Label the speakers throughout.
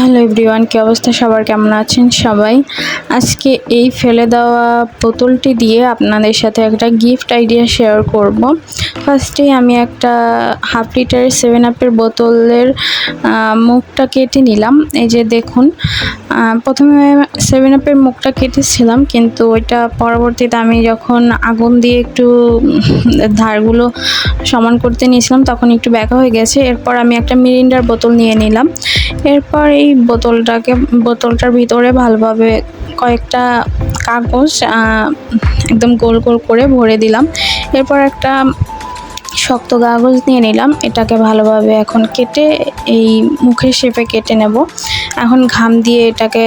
Speaker 1: Hello everyone, কি অবস্থা সবার, কেমন আছেন সবাই? আজকে এই ফেলে দেওয়া বোতলটি দিয়ে আপনাদের সাথে একটা গিফট আইডিয়া শেয়ার করব। ফার্স্টেই আমি একটা হাফ লিটারের 7 আপের বোতলের মুখটা কেটে নিলাম। এই যে দেখুন, প্রথমে 7 আপের মুখটা কেটেছিলাম, কিন্তু ওইটা পরবর্তীতে আমি যখন আগুন দিয়ে একটু ধারগুলো সমান করতে নিয়েছিলাম তখন একটু ব্যাকা হয়ে গেছে। এরপর আমি একটা মিরিন্ডার বোতল নিয়ে নিলাম। এরপর এই বোতলটার ভিতরে ভালোভাবে কয়েকটা কাগজ একদম গোল গোল করে ভরে দিলাম। এরপর একটা শক্ত কাগজ নিয়ে নিলাম, এটাকে ভালোভাবে এখন কেটে এই মুখের শেপে কেটে নেব। এখন ঘাম দিয়ে এটাকে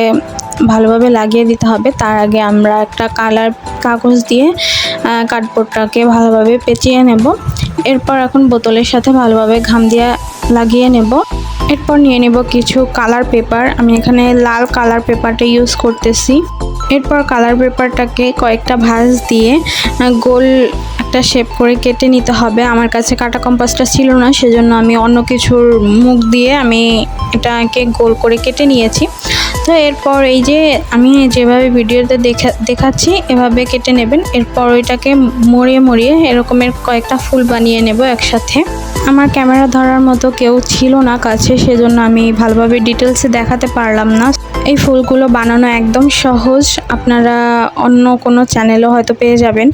Speaker 1: ভালোভাবে লাগিয়ে দিতে হবে। তার আগে আমরা একটা কালার কাগজ দিয়ে কার্ডবোর্ডটাকে ভালোভাবে পেঁচিয়ে নেব। এরপর এখন বোতলের সাথে ভালোভাবে ঘাম দিয়ে লাগিয়ে নেব। এরপর নিয়ে নেব কিছু কালার পেপার। আমি এখানে লাল কালার পেপারটা ইউজ করতেছি। এরপর কালার পেপারটাকে কয়েকটা ভাঁজ দিয়ে গোল একটা শেপ করে কেটে নিতে হবে। আমার কাছে কাঁটা কম্পাসটা ছিল না, সেজন্য আমি অন্য কিছুর মুখ দিয়ে আমি এটাকে গোল করে কেটে নিয়েছি। তো এরপর এই যে আমি যেভাবে ভিডিওতে দেখাচ্ছি এভাবে কেটে নেবেন। এরপর ওইটাকে মরিয়ে মরিয়ে এরকমের কয়েকটা ফুল বানিয়ে নেব একসাথে। আমার ক্যামেরা ধরার মতো কেউ ছিল না কাছে, সেজন্য আমি ভালোভাবে ডিটেলসে দেখাতে পারলাম না। এই ফুলগুলো বানানো একদম সহজ, আপনারা অন্য কোনো চ্যানেলও হয়তো পেয়ে যাবেন।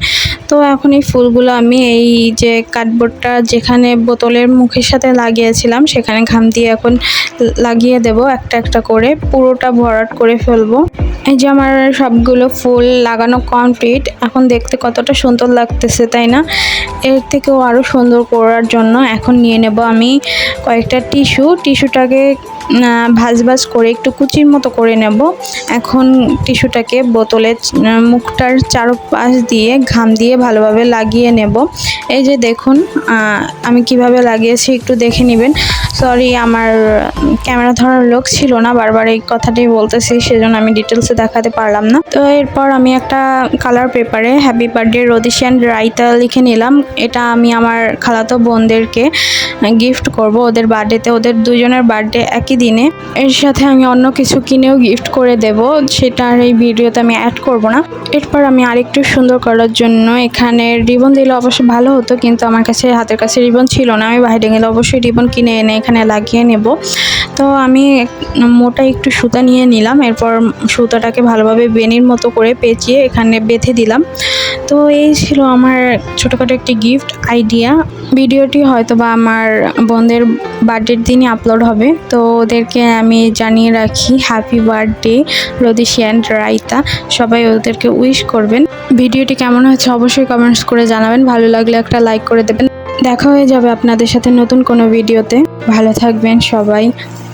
Speaker 1: তো এখন এই ফুলগুলো আমি এই যে কার্ডবোর্ডটা যেখানে বোতলের মুখের সাথে লাগিয়েছিলাম সেখানে ঘাম দিয়ে এখন লাগিয়ে দেব একটা একটা করে, পুরোটা ভরাট করে ফেলবো। এই যে আমার সবগুলো ফুল লাগানো কমপ্লিট। এখন দেখতে কতটা সুন্দর লাগতেছে, তাই না? এর থেকেও আরও সুন্দর করার জন্য এখন নিয়ে নেব আমি কয়েকটা টিস্যুটাকে ভাজ করে একটু কুচির মতো করে নেব। এখন টিস্যুটাকে বোতলের মুখটার চারপাশ দিয়ে ঘাম দিয়ে ভালোভাবে লাগিয়ে নেব। এই যে দেখুন আমি কিভাবে লাগিয়েছি একটু দেখে নেবেন। সরি, আমার ক্যামেরা ধরার লোক ছিল না, বারবার এই কথাটাই বলতেছি, সেজন্য আমি ডিটেলসে দেখাতে পারলাম না। তো এরপর আমি একটা কালার পেপারে হ্যাপি বার্থডে রদিশিয়ান রায়তা লিখে নিলাম। এটা আমি আমার খালাতো বোনদেরকে গিফট করব ওদের বার্থডেতে। ওদের দুজনের বার্থডে একই দিনে। এর সাথে আমি অন্য কিছু কিনেও গিফট করে দেব, সেটা আর এই ভিডিওতে আমি অ্যাড করব না। এরপর আমি আরেকটু সুন্দর করার জন্য এখানে রিবন দিলে অবশ্যই ভালো হতো, কিন্তু আমার কাছে হাতের কাছে রিবন ছিল না। আমি বাইরে গেলে অবশ্যই রিবন কিনে এনে এখানে লাগিয়ে নেব। তো আমি মোটা একটু সুতা নিয়ে নিলাম। এরপর সুতাটাকে ভালোভাবে বেনির মতো করে পেঁচিয়ে এখানে বেঁধে দিলাম। তো এই ছিল আমার ছোটোখাটো একটি গিফট আইডিয়া। ভিডিওটি হয়তো বা আমার বোনদের বার্থডের দিনই আপলোড হবে। তো ওদেরকে আমি জানিয়ে রাখি হ্যাপি বার্থডে রদিশিয়ান রায়তা। সবাই ওদেরকে উইশ করবেন। ভিডিওটি কেমন হয়েছে অবশ্যই কমেন্টস করে জানাবেন। ভালো লাগলে একটা লাইক করে দেবেন। দেখা হয়ে যাবে আপনাদের সাথে নতুন কোনো ভিডিওতে। ভালো থাকবেন সবাই।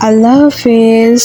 Speaker 1: আল্লাহ হাফেজ।